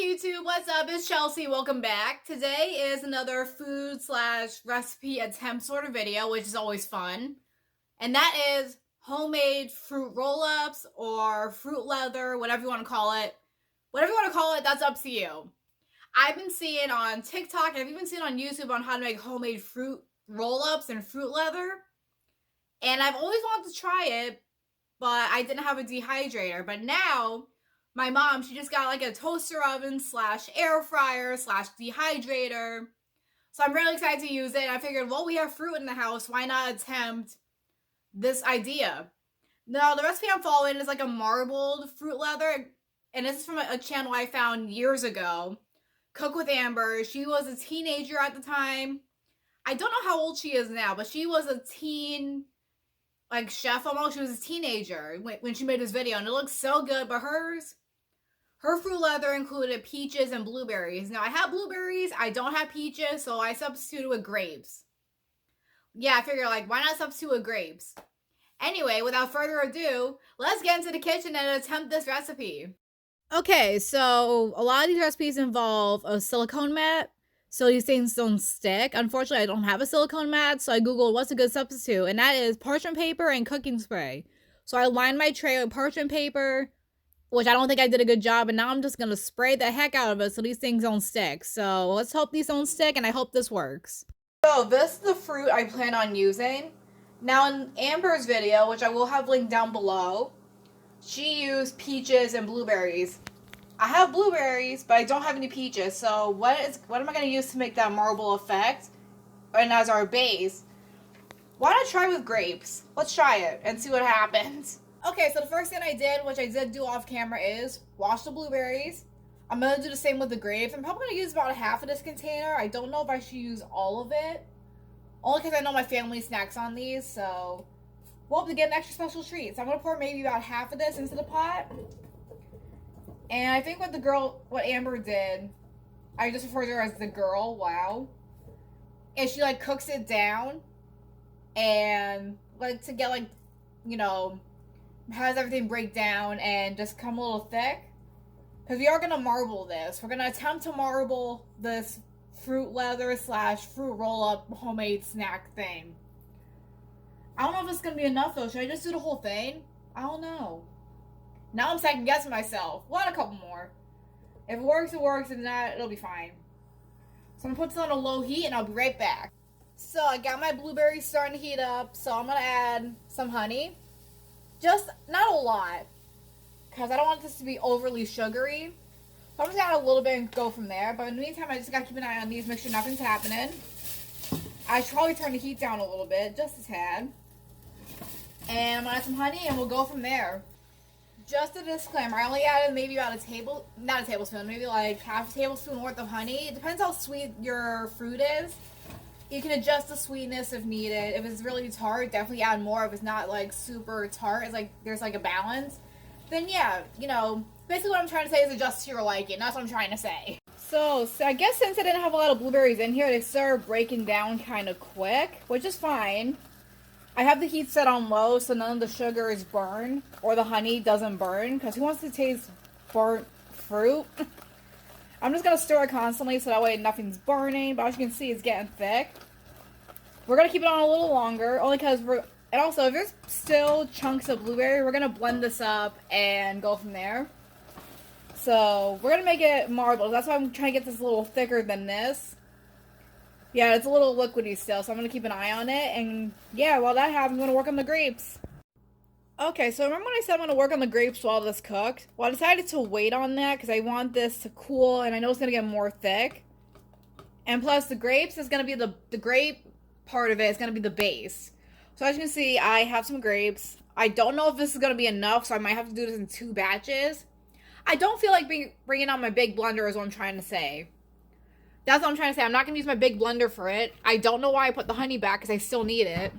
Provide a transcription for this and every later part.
YouTube, what's up? It's Chelsea. Welcome back. Today is another food/recipe attempt sort of video, which is always fun. And that is homemade fruit roll-ups or fruit leather, whatever you want to call it. Whatever you want to call it, that's up to you. I've been seeing on TikTok and I've even seen on YouTube on how to make homemade fruit roll-ups and fruit leather. And I've always wanted to try it, but I didn't have a dehydrator. But now my mom, she just got like a toaster oven / air fryer / dehydrator. So I'm really excited to use it. And I figured, well, we have fruit in the house. Why not attempt this idea? Now, the recipe I'm following is like a marbled fruit leather. And this is from a channel I found years ago. Cook with Amber. She was a teenager at the time. I don't know how old she is now, but she was a teen, like, chef almost. She was a teenager when she made this video. And it looks so good. But her fruit leather included peaches and blueberries. Now, I have blueberries. I don't have peaches, so I substituted with grapes. Yeah, I figured, like, why not substitute with grapes? Anyway, without further ado, let's get into the kitchen and attempt this recipe. Okay, so a lot of these recipes involve a silicone mat, so these things don't stick. Unfortunately, I don't have a silicone mat, so I googled what's a good substitute, and that is parchment paper and cooking spray. So I lined my tray with parchment paper, which I don't think I did a good job, and now I'm just gonna spray the heck out of it so these things don't stick. So let's hope these don't stick, and I hope this works. So this is the fruit I plan on using. Now in Amber's video, which I will have linked down below, she used peaches and blueberries. I have blueberries, but I don't have any peaches, so what am I gonna use to make that marble effect and as our base? Why not try with grapes? Let's try it and see what happens. Okay, so the first thing I did, which I did do off camera, is wash the blueberries. I'm going to do the same with the grapes. I'm probably going to use about half of this container. I don't know if I should use all of it. Only because I know my family snacks on these, so we'll have to get an extra special treat. So I'm going to pour maybe about half of this into the pot. And I think what Amber did, I just refer to her as the girl, wow. And she, like, cooks it down. And, like, to get, like, you know, has everything break down and just come a little thick. Because we are going to marble this. We're going to attempt to marble this fruit leather / fruit roll-up homemade snack thing. I don't know if it's going to be enough, though. Should I just do the whole thing? I don't know. Now I'm second guessing myself. We'll add a couple more. If it works, it works. If not, it'll be fine. So I'm going to put this on a low heat, and I'll be right back. So I got my blueberries starting to heat up. So I'm going to add some honey. Just not a lot, because I don't want this to be overly sugary. So I'm just going to add a little bit and go from there. But in the meantime, I just got to keep an eye on these, make sure nothing's happening. I should probably turn the heat down a little bit, just a tad. And I'm going to add some honey, and we'll go from there. Just a disclaimer, I only added maybe about not a tablespoon, maybe like half a tablespoon worth of honey. It depends how sweet your fruit is. You can adjust the sweetness if needed. If it's really tart, definitely add more. If it's not like super tart, it's like there's like a balance, then yeah, you know, basically what I'm trying to say is adjust to your liking. That's what I'm trying to say. So I guess since I didn't have a lot of blueberries in here, they started breaking down kind of quick, which is fine. I have the heat set on low so none of the sugar is burned or the honey doesn't burn, because who wants to taste burnt fruit? I'm just going to stir it constantly so that way nothing's burning. But as you can see, it's getting thick. We're going to keep it on a little longer. Only because and also, if there's still chunks of blueberry, we're going to blend this up and go from there. So, we're going to make it marbled. That's why I'm trying to get this a little thicker than this. Yeah, it's a little liquidy still, so I'm going to keep an eye on it. And yeah, while that happens, I'm going to work on the grapes. Okay, so remember when I said I'm going to work on the grapes while this cooked? Well, I decided to wait on that because I want this to cool and I know it's going to get more thick. And plus, the grapes is going to be the grape part of it is going to be the base. So as you can see, I have some grapes. I don't know if this is going to be enough, so I might have to do this in 2 batches. I don't feel like bringing out my big blender is what I'm trying to say. That's what I'm trying to say. I'm not going to use my big blender for it. I don't know why I put the honey back because I still need it.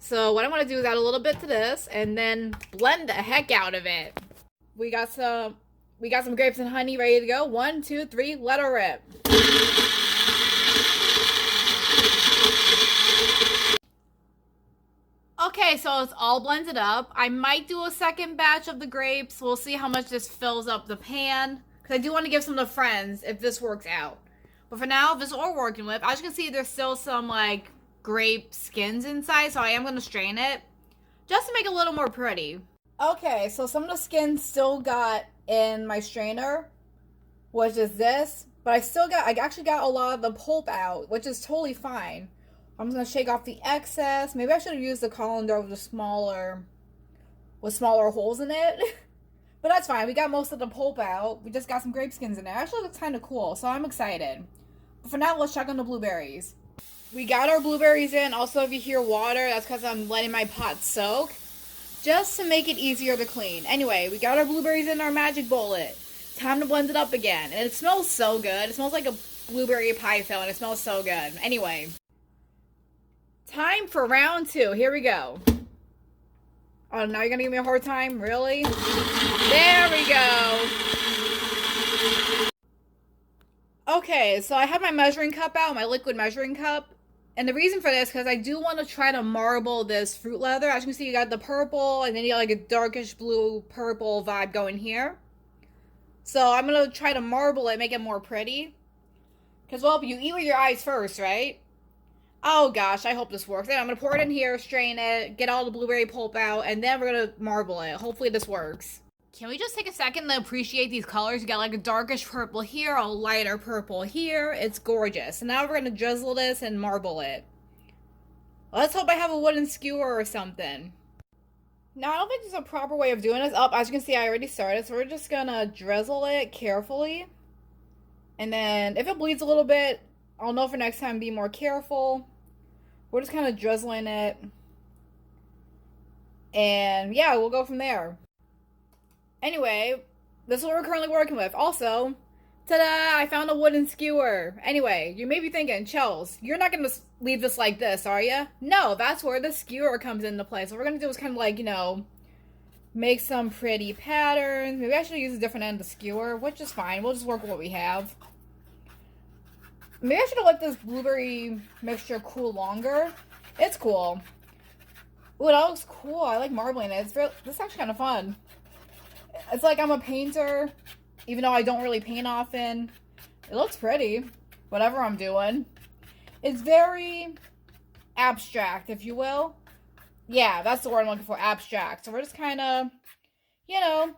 So what I'm going to do is add a little bit to this and then blend the heck out of it. We got some grapes and honey ready to go. 1, 2, 3, let her rip. Okay, so it's all blended up. I might do a second batch of the grapes. We'll see how much this fills up the pan, Because I do want to give some to friends if this works out. But for now, this is all we're working with. As you can see, there's still some, like, grape skins inside. So I am going to strain it. Just to make it a little more pretty. Okay, so some of the skins still got in my strainer. Which is this. But I actually got a lot of the pulp out. Which is totally fine. I'm just going to shake off the excess. Maybe I should have used the colander with smaller holes in it. But that's fine. We got most of the pulp out. We just got some grape skins in there. Actually looks kind of cool, so I'm excited. But for now, let's check on the blueberries. We got our blueberries in. Also, if you hear water, that's because I'm letting my pot soak. Just to make it easier to clean. Anyway, we got our blueberries in our magic bullet. Time to blend it up again. And it smells so good. It smells like a blueberry pie fill, and it smells so good. Anyway. Time for round 2. Here we go. Oh, now you're gonna give me a hard time? Really? There we go. Okay, so I have my measuring cup out, my liquid measuring cup. And the reason for this, because I do want to try to marble this fruit leather. As you can see, you got the purple, and then you got like a darkish blue purple vibe going here. So I'm going to try to marble it, make it more pretty. Because, well, you eat with your eyes first, right? Oh gosh, I hope this works. Then I'm going to pour it in here, strain it, get all the blueberry pulp out, and then we're going to marble it. Hopefully this works. Can we just take a second to appreciate these colors? You got like a darkish purple here, a lighter purple here. It's gorgeous. So now we're going to drizzle this and marble it. Let's hope I have a wooden skewer or something. Now, I don't think there's a proper way of doing this. Oh, as you can see, I already started. So we're just going to drizzle it carefully. And then if it bleeds a little bit, I'll know for next time, be more careful. We're just kind of drizzling it. And yeah, we'll go from there. Anyway, this is what we're currently working with. Also, ta-da! I found a wooden skewer. Anyway, you may be thinking, Chels, you're not going to leave this like this, are you? No, that's where the skewer comes into play. So what we're going to do is kind of like, you know, make some pretty patterns. Maybe I should use a different end of the skewer, which is fine. We'll just work with what we have. Maybe I should have let this blueberry mixture cool longer. It's cool. Ooh, that looks cool. I like marbling it. This is actually kind of fun. It's like I'm a painter, even though I don't really paint often. It looks pretty, whatever I'm doing. It's very abstract, if you will. Yeah, that's the word I'm looking for, abstract. So we're just kind of, you know,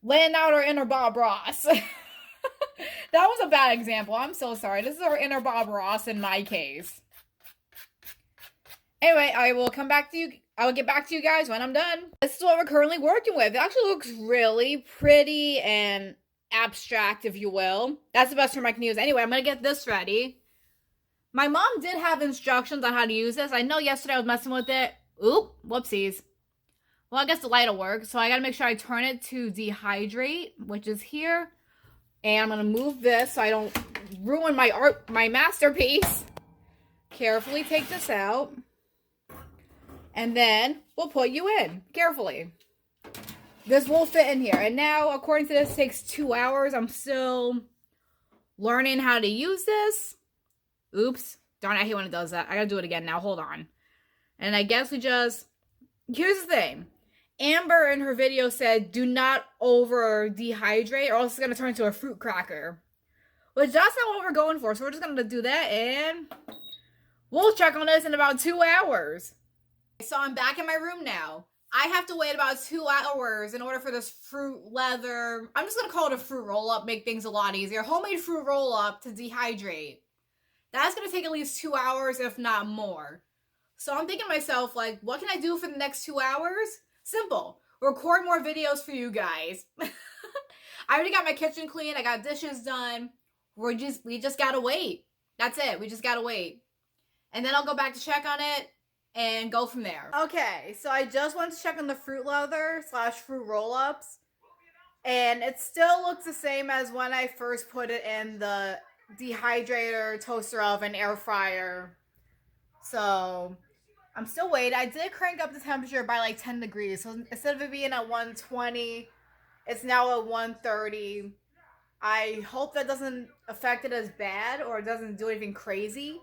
laying out our inner Bob Ross. That was a bad example. I'm so sorry. This is our inner Bob Ross in my case. Anyway, I will get back to you guys when I'm done. This is what we're currently working with. It actually looks really pretty and abstract, if you will. That's the best term I can use. Anyway, I'm going to get this ready. My mom did have instructions on how to use this. I know yesterday I was messing with it. Oop, whoopsies. Well, I guess the light will work. So I got to make sure I turn it to dehydrate, which is here. And I'm going to move this so I don't ruin my masterpiece. Carefully take this out. And then we'll put you in. Carefully. This will fit in here. And now, according to this, it takes 2 hours. I'm still learning how to use this. Oops. Darn, I hate when it does that. I gotta do it again now. Hold on. And I guess we just... Here's the thing. Amber in her video said, do not over dehydrate or else it's going to turn into a fruit cracker. Which that's not what we're going for. So we're just going to do that and we'll check on this in about 2 hours. So I'm back in my room now. I have to wait about 2 hours in order for this fruit leather. I'm just going to call it a fruit roll up. Make things a lot easier. Homemade fruit roll up to dehydrate. That's going to take at least 2 hours, if not more. So I'm thinking to myself, like, what can I do for the next 2 hours? Simple. Record more videos for you guys. I already got my kitchen clean. I got dishes done. We just gotta wait. That's it. We just gotta wait. And then I'll go back to check on it and go from there. Okay, so I just went to check on the fruit leather / fruit roll-ups. And it still looks the same as when I first put it in the dehydrator, toaster oven, air fryer. So... I'm still waiting. I did crank up the temperature by like 10 degrees. So instead of it being at 120, it's now at 130. I hope that doesn't affect it as bad or it doesn't do anything crazy.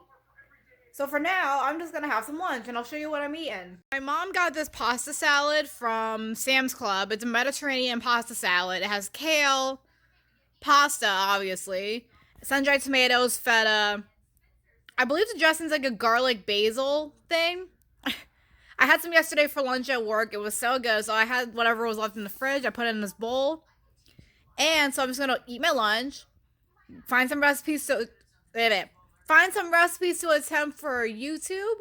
So for now, I'm just going to have some lunch and I'll show you what I'm eating. My mom got this pasta salad from Sam's Club. It's a Mediterranean pasta salad. It has kale, pasta, obviously, sun-dried tomatoes, feta. I believe the dressing's like a garlic basil thing. I had some yesterday for lunch at work. It was so good. So I had whatever was left in the fridge. I put it in this bowl. And so I'm just going to eat my lunch. Find some recipes to... Find some recipes to attempt for YouTube.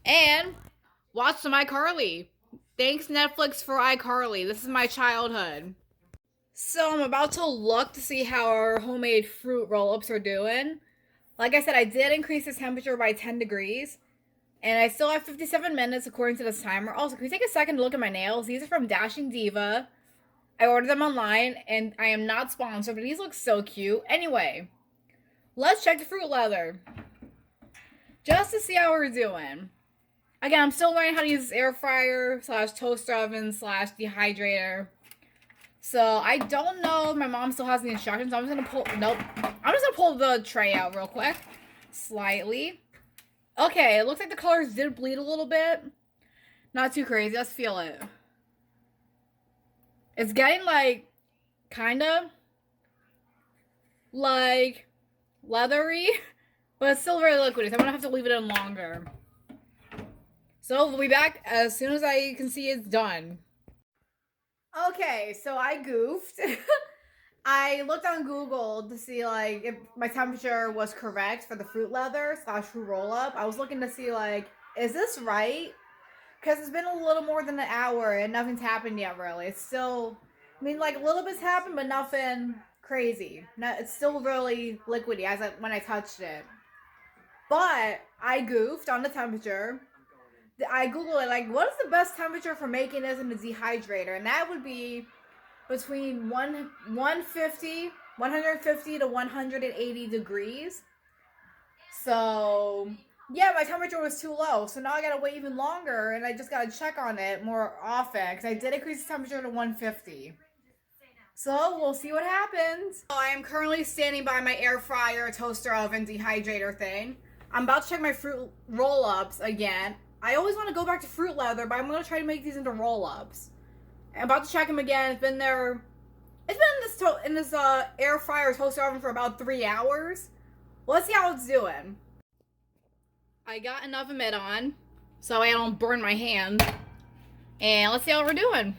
And watch some iCarly. Thanks, Netflix, for iCarly. This is my childhood. So I'm about to look to see how our homemade fruit roll-ups are doing. Like I said, I did increase the temperature by 10 degrees. And I still have 57 minutes according to this timer. Also, can we take a second to look at my nails? These are from Dashing Diva. I ordered them online, and I am not sponsored, but these look so cute. Anyway, let's check the fruit leather. Just to see how we're doing. Again, I'm still learning how to use this air fryer / toaster oven / dehydrator. So, I don't know if my mom still has the instructions. So I'm just going to pull... Nope. I'm just going to pull the tray out real quick. Slightly. Okay, it looks like the colors did bleed a little bit. Not too crazy. Let's feel it. It's getting like, kind of, like, leathery. But it's still very liquidy, so I'm going to have to leave it in longer. So we'll be back as soon as I can see it's done. Okay, so I goofed. I looked on Google to see, like, if my temperature was correct for the fruit leather / fruit roll-up. I was looking to see, like, is this right? Because it's been a little more than an hour and nothing's happened yet, really. It's still, I mean, like, a little bit's happened, but nothing crazy. No, it's still really liquidy when I touched it. But I goofed on the temperature. I Googled it, like, what is the best temperature for making this in the dehydrator? And that would be between 150 to 180 degrees. So, yeah, my temperature was too low. So now I gotta wait even longer, and I just gotta check on it more often, because I did increase the temperature to 150. So, we'll see what happens. So I am currently standing by my air fryer, toaster oven, dehydrator thing. I'm about to check my fruit roll-ups again. I always want to go back to fruit leather, but I'm going to try to make these into roll-ups. I'm about to check them again. It's been there. It's been in this air fryer toaster oven for about 3 hours. Let's see how it's doing. I got enough of it on, so I don't burn my hand. And let's see how we're doing.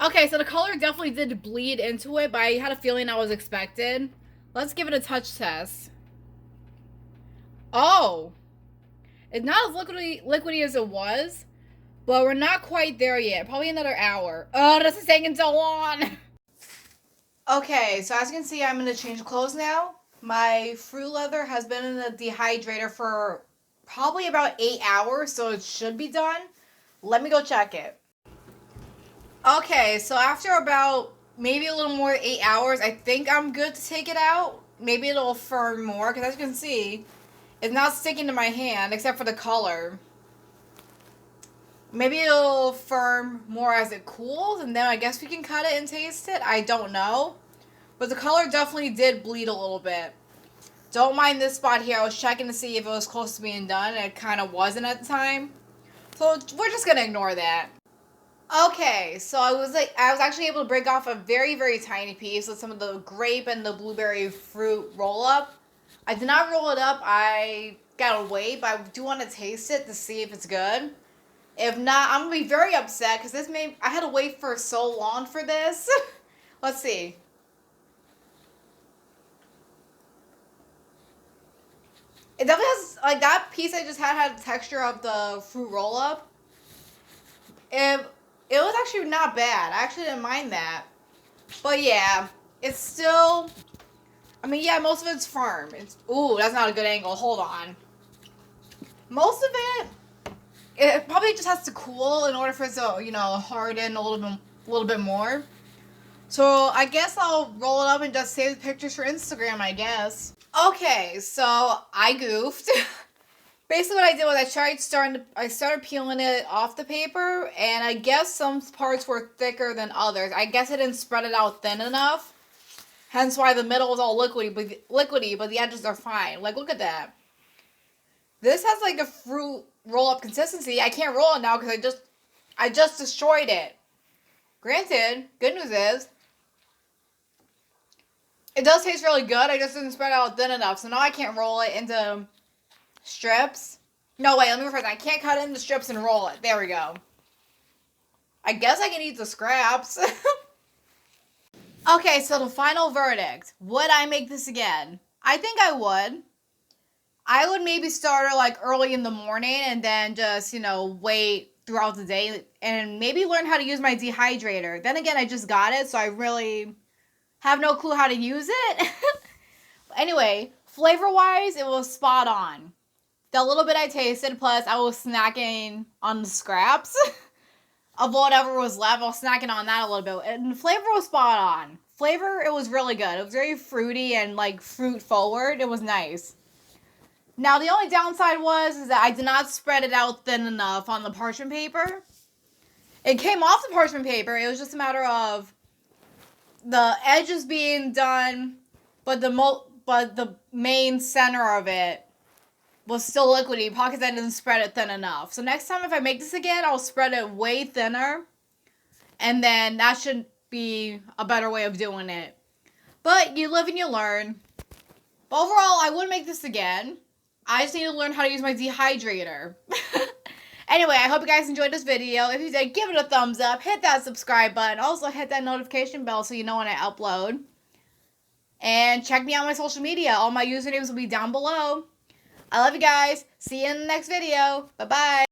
Okay, so the color definitely did bleed into it, but I had a feeling that was expected. Let's give it a touch test. Oh! It's not as liquidy as it was, but we're not quite there yet. Probably another hour. Oh, this is taking so long! Okay, so as you can see, I'm going to change clothes now. My fruit leather has been in the dehydrator for probably about 8 hours, so it should be done. Let me go check it. Okay, so after about maybe a little more than 8 hours, I think I'm good to take it out. Maybe it'll firm more, because as you can see, it's not sticking to my hand, except for the color. Maybe it'll firm more as it cools, and then I guess we can cut it and taste it. I don't know. But the color definitely did bleed a little bit. Don't mind this spot here. I was checking to see if it was close to being done, and it kind of wasn't at the time. So we're just going to ignore that. Okay, so I was actually able to break off a very, very tiny piece with some of the grape and the blueberry fruit roll-up. I did not roll it up. I gotta wait, but I do want to taste it to see if it's good. If not, I'm gonna be very upset because I had to wait for so long for this. Let's see. It definitely has, like, that piece I just had the texture of the fruit roll-up. It was actually not bad. I actually didn't mind that. But yeah, it's still, I mean, yeah, most of it's firm. Ooh, that's not a good angle. Hold on. Most of it probably just has to cool in order for it to, harden a little bit more. So I guess I'll roll it up and just save the pictures for Instagram, I guess. Okay, so I goofed. Basically what I did was I started peeling it off the paper, and I guess some parts were thicker than others. I guess I didn't spread it out thin enough. Hence why the middle was all liquidy, but the edges are fine. Like, look at that. This has like a fruit roll-up consistency. I can't roll it now because I just destroyed it. Granted, good news is, It does taste really good. I just didn't spread it out thin enough. So now I can't roll it into strips. No, wait, let me rephrase that. I can't cut it into strips and roll it. There we go. I guess I can eat the scraps. Okay, so the final verdict. Would I make this again? I think I would. I would maybe start it like early in the morning and then just, wait throughout the day and maybe learn how to use my dehydrator. Then again, I just got it, so I really have no clue how to use it. Anyway, flavor-wise, it was spot on. The little bit I tasted, plus I was snacking on the scraps of whatever was left. I was snacking on that a little bit. And the flavor was spot on. Flavor, it was really good. It was very fruity and like fruit forward. It was nice. Now, the only downside is that I did not spread it out thin emanuff on the parchment paper. It came off the parchment paper. It was just a matter of the edges being done, but the main center of it was still liquidy because I didn't spread it thin enough. So next time if I make this again, I'll spread it way thinner. And then that should be a better way of doing it. But you live and you learn. But overall, I would make this again. I just need to learn how to use my dehydrator. Anyway, I hope you guys enjoyed this video. If you did, give it a thumbs up. Hit that subscribe button. Also, hit that notification bell so you know when I upload. And check me out on my social media. All my usernames will be down below. I love you guys. See you in the next video. Bye-bye.